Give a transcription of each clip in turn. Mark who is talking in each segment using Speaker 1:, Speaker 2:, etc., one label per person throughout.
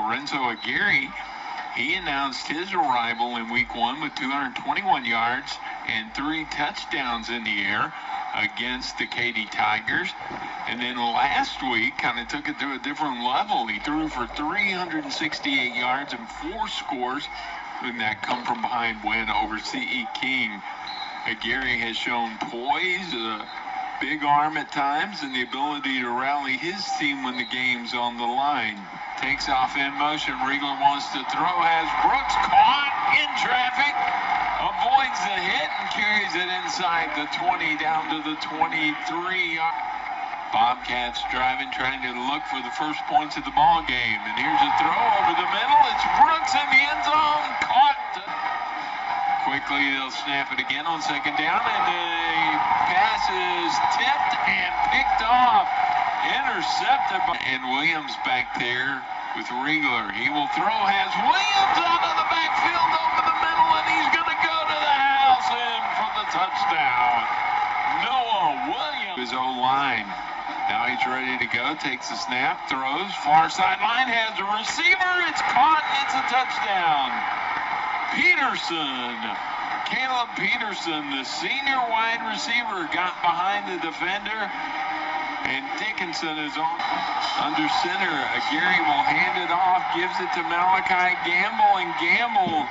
Speaker 1: Lorenzo Aguirre, he announced his arrival in week 1 with 221 yards and 3 touchdowns in the air against the Katy Tigers. And then last week kind of took it to a different level. He threw for 368 yards and 4 scores in that come from behind win over C.E. King. Aguirre has shown poise, a big arm at times, and the ability to rally his team when the game's on the line. Takes off in motion. Riegler wants to throw. Has Brooks caught in traffic. Avoids the hit and carries it inside the 20 down to the 23. Bobcats driving, trying to look for the first points of the ball game. And here's a throw over the middle. It's Brooks in the end zone. Caught. Quickly, they'll snap it again on second down, and the pass is tipped and picked off. Intercepted by, and Williams back there with Riegler. He will throw, has Williams out of the backfield over the middle, and he's going to go to the house in for the touchdown. Noah Williams. His O-line. Now he's ready to go, takes the snap, throws, far sideline, has a receiver, it's caught, and it's a touchdown. Peterson. Caleb Peterson, the senior wide receiver, got behind the defender. And Dickinson is on under center. Aguirre will hand it off, gives it to Malachi Gamble, and Gamble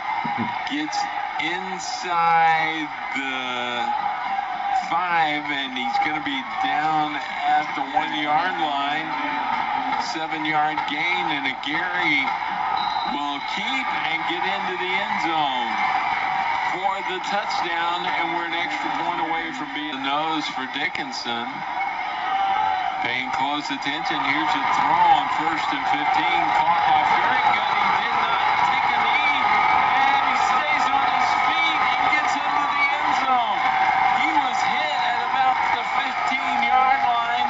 Speaker 1: gets inside the 5, and he's going to be down at the 1-yard line. 7-yard gain, and Aguirre will keep and get into the end zone for the touchdown, and we're an extra point away from being the nose for Dickinson. Paying close attention. Here's a throw on 1st and 15. Caught off very good. He did not take a knee. And he stays on his feet and gets into the end zone. He was hit at about the 15-yard line.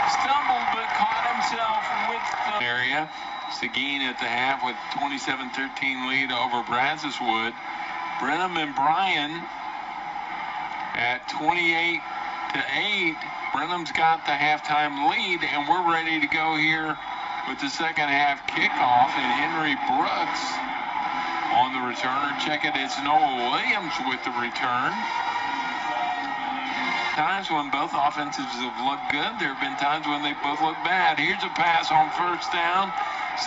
Speaker 1: Stumbled but caught himself with the area. Seguin at the half with 27-13 lead over Brazoswood. Brenham and Bryan at 28-8. Brenham's got the halftime lead, and we're ready to go here with the second half kickoff. And Henry Brooks on the returner. Check it, it's Noah Williams with the return. Times when both offenses have looked good, there have been times when they both look bad. Here's a pass on 1st down.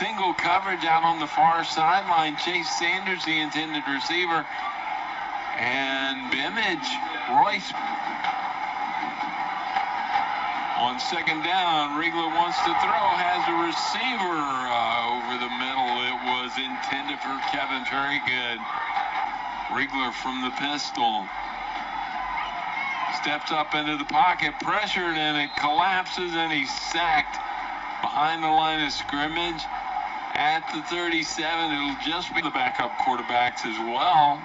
Speaker 1: Single coverage out on the far sideline. Chase Sanders, the intended receiver. And Bimage, Royce. On 2nd down, Riegler wants to throw, has a receiver over the middle. It was intended for Kevin Very-Good. Riegler from the pistol. Steps up into the pocket, pressured, and it collapses, and he's sacked behind the line of scrimmage at the 37. It'll just be the backup quarterbacks as well.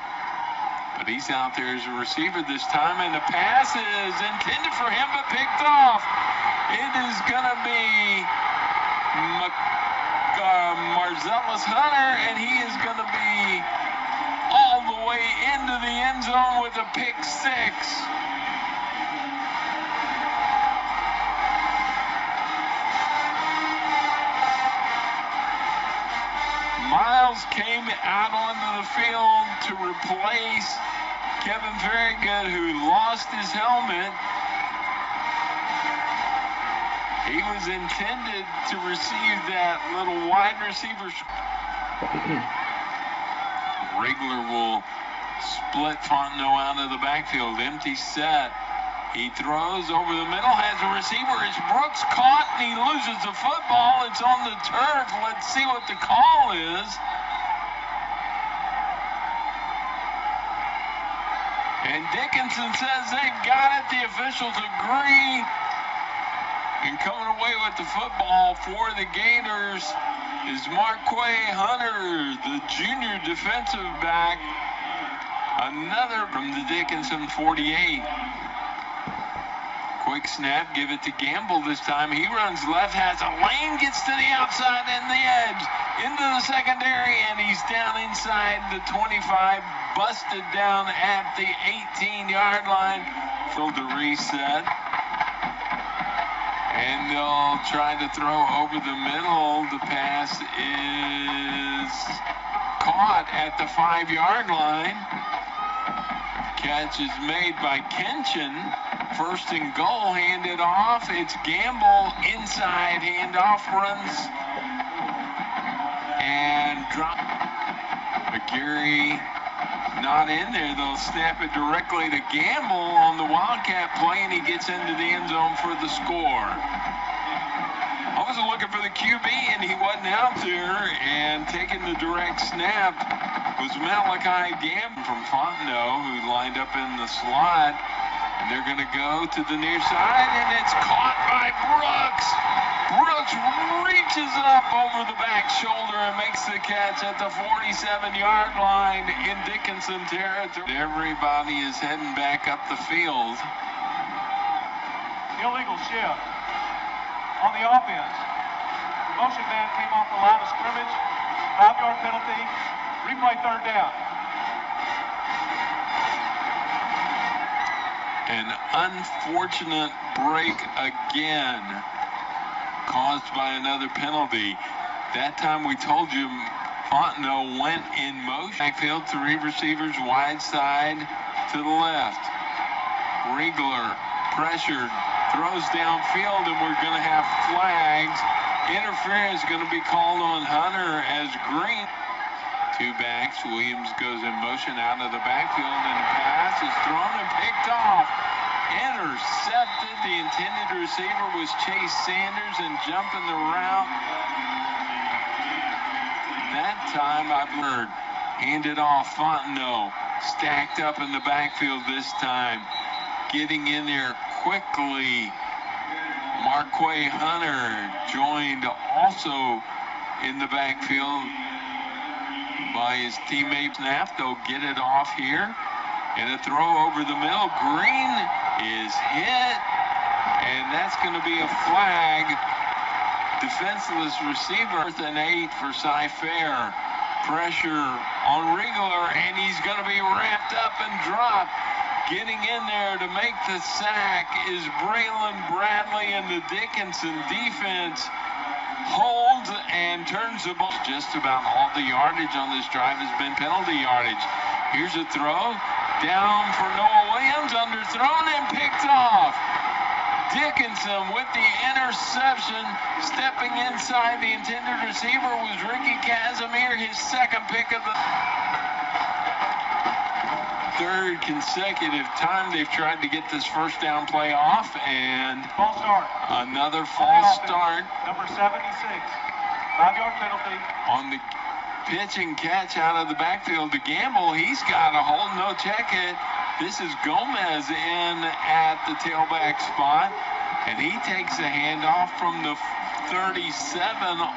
Speaker 1: But he's out there as a receiver this time, and the pass is intended for him, but picked off. It is going to be Marcellus Hunter, and he is going to be all the way into the end zone with a pick 6. Miles came out onto the field to replace Kevin Very-Good, who lost his helmet. He was intended to receive that little wide receiver. Riegler will split Fontenot out of the backfield. Empty set. He throws over the middle, has a receiver. It's Brooks caught, and he loses the football. It's on the turf. Let's see what the call is. And Dickinson says they've got it. The officials agree. And coming away with the football for the Gators is Marquay Hunter, the junior defensive back. Another from the Dickinson 48. Quick snap, give it to Gamble this time. He runs left, has a lane, gets to the outside and the edge, into the secondary, and he's down inside the 25, busted down at the 18-yard line. For the reset. And they'll try to throw over the middle. The pass is caught at the 5-yard line. Catch is made by Kenshin. First and goal, handed off. It's Gamble inside, handoff, runs and drop. McGarry not in there. They'll snap it directly to Gamble on the Wildcat play, and he gets into the end zone for the score. I was looking for the QB, and he wasn't out there, and taking the direct snap was Malachi Gamble from Fontenot, who lined up in the slot. And they're going to go to the near side, and it's caught by Brooks. Brooks reaches up over the back shoulder and makes the catch at the 47-yard line in Dickinson territory. Everybody is heading back up the field.
Speaker 2: Illegal shift on the offense. Motion man came off the line of scrimmage. 5-yard penalty. Replay third down.
Speaker 1: An unfortunate break again, caused by another penalty. That time we told you Fontenot went in motion. Backfield, 3 receivers, wide side to the left. Riegler pressured, throws downfield, and we're going to have flags. Interference going to be called on Hunter as Green. 2 backs. Williams goes in motion out of the backfield, and the pass is thrown and picked off. Intercepted. The intended receiver was Chase Sanders, and jumping the route. That time I've heard. Handed off. Fontenot stacked up in the backfield this time. Getting in there quickly. Marquay Hunter joined also in the backfield by his teammate Snap. They'll get it off here, and a throw over the middle. Green is hit, and that's going to be a flag. Defenseless receiver. 4th and 8 for Cy-Fair. Pressure on Riegler, and he's going to be wrapped up and dropped. Getting in there to make the sack is Braylon Bradley, and the Dickinson defense holds and turns the ball. Just about all the yardage on this drive has been penalty yardage. Here's a throw down for Noah Williams, underthrown and picked off. Dickinson with the interception. Stepping inside the intended receiver was Ricky Casimir, his 2nd pick of the 3rd consecutive time they've tried to get this first down play off, and
Speaker 2: false start.
Speaker 1: Another false start.
Speaker 2: Number 76, 5-yard penalty.
Speaker 1: On the pitch and catch out of the backfield to Gamble. He's got a hold, no check it. This is Gomez in at the tailback spot, and he takes a handoff from the 37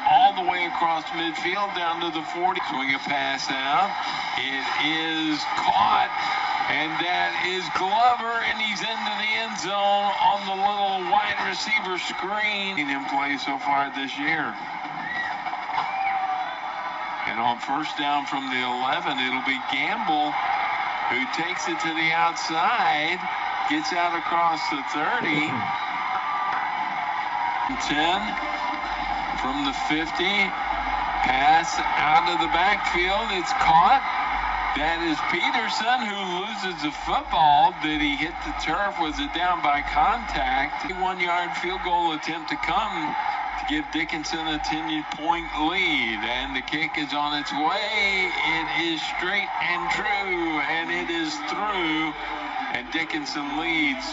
Speaker 1: all the way across midfield down to the 40. Swing a pass out. It is caught, and that is Glover, and he's into the end zone on the little wide receiver screen. In play so far this year. And on first down from the 11, it'll be Gamble who takes it to the outside, gets out across the 30. 10. From the 50, pass out of the backfield. It's caught. That is Peterson, who loses the football. Did he hit the turf? Was it down by contact? 1-yard field goal attempt to come to give Dickinson a 10-point lead. And the kick is on its way. It is straight and true, and it is through. And Dickinson leads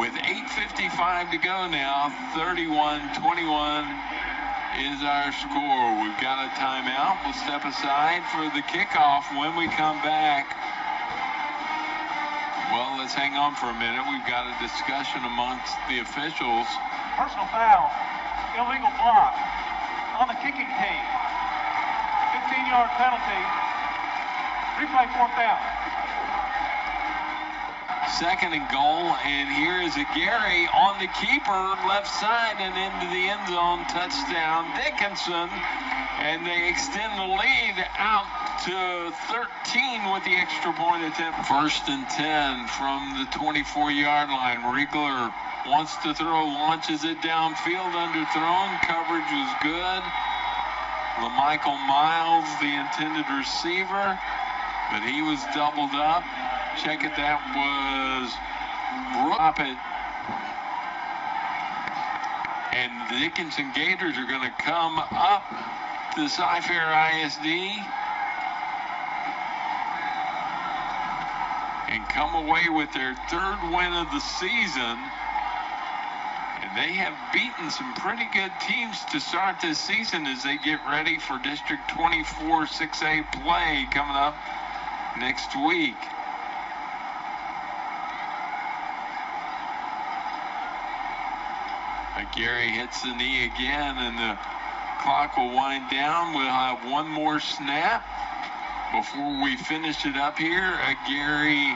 Speaker 1: with 8:55 to go now. 31-21. Is our score. We've got a timeout. We'll step aside for the kickoff. When we come back, well, let's hang on for a minute. We've got a discussion amongst the officials.
Speaker 2: Personal foul, illegal block on the kicking team. 15-yard penalty. Replay 4th down.
Speaker 1: 2nd and goal, and here is a Gary on the keeper, left side and into the end zone. Touchdown, Dickinson, and they extend the lead out to 13 with the extra point attempt. 1st and 10 from the 24-yard line. Riegler wants to throw, launches it downfield, underthrown. Coverage was good. LaMichael Miles, the intended receiver, but he was doubled up. Check it, that was Drop it. And the Dickinson Gators are going to come up to Cy-Fair ISD and come away with their third win of the season. And they have beaten some pretty good teams to start this season as they get ready for District 24 6A play coming up next week. Gary hits the knee again, and the clock will wind down. We'll have one more snap before we finish it up here. Gary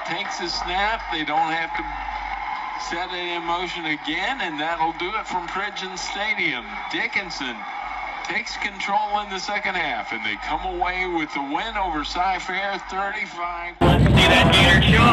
Speaker 1: takes a snap. They don't have to set it in motion again, and that'll do it from Pridgeon Stadium. Dickinson takes control in the second half, and they come away with the win over Cy-Fair 35.
Speaker 3: Let's see that Gator show.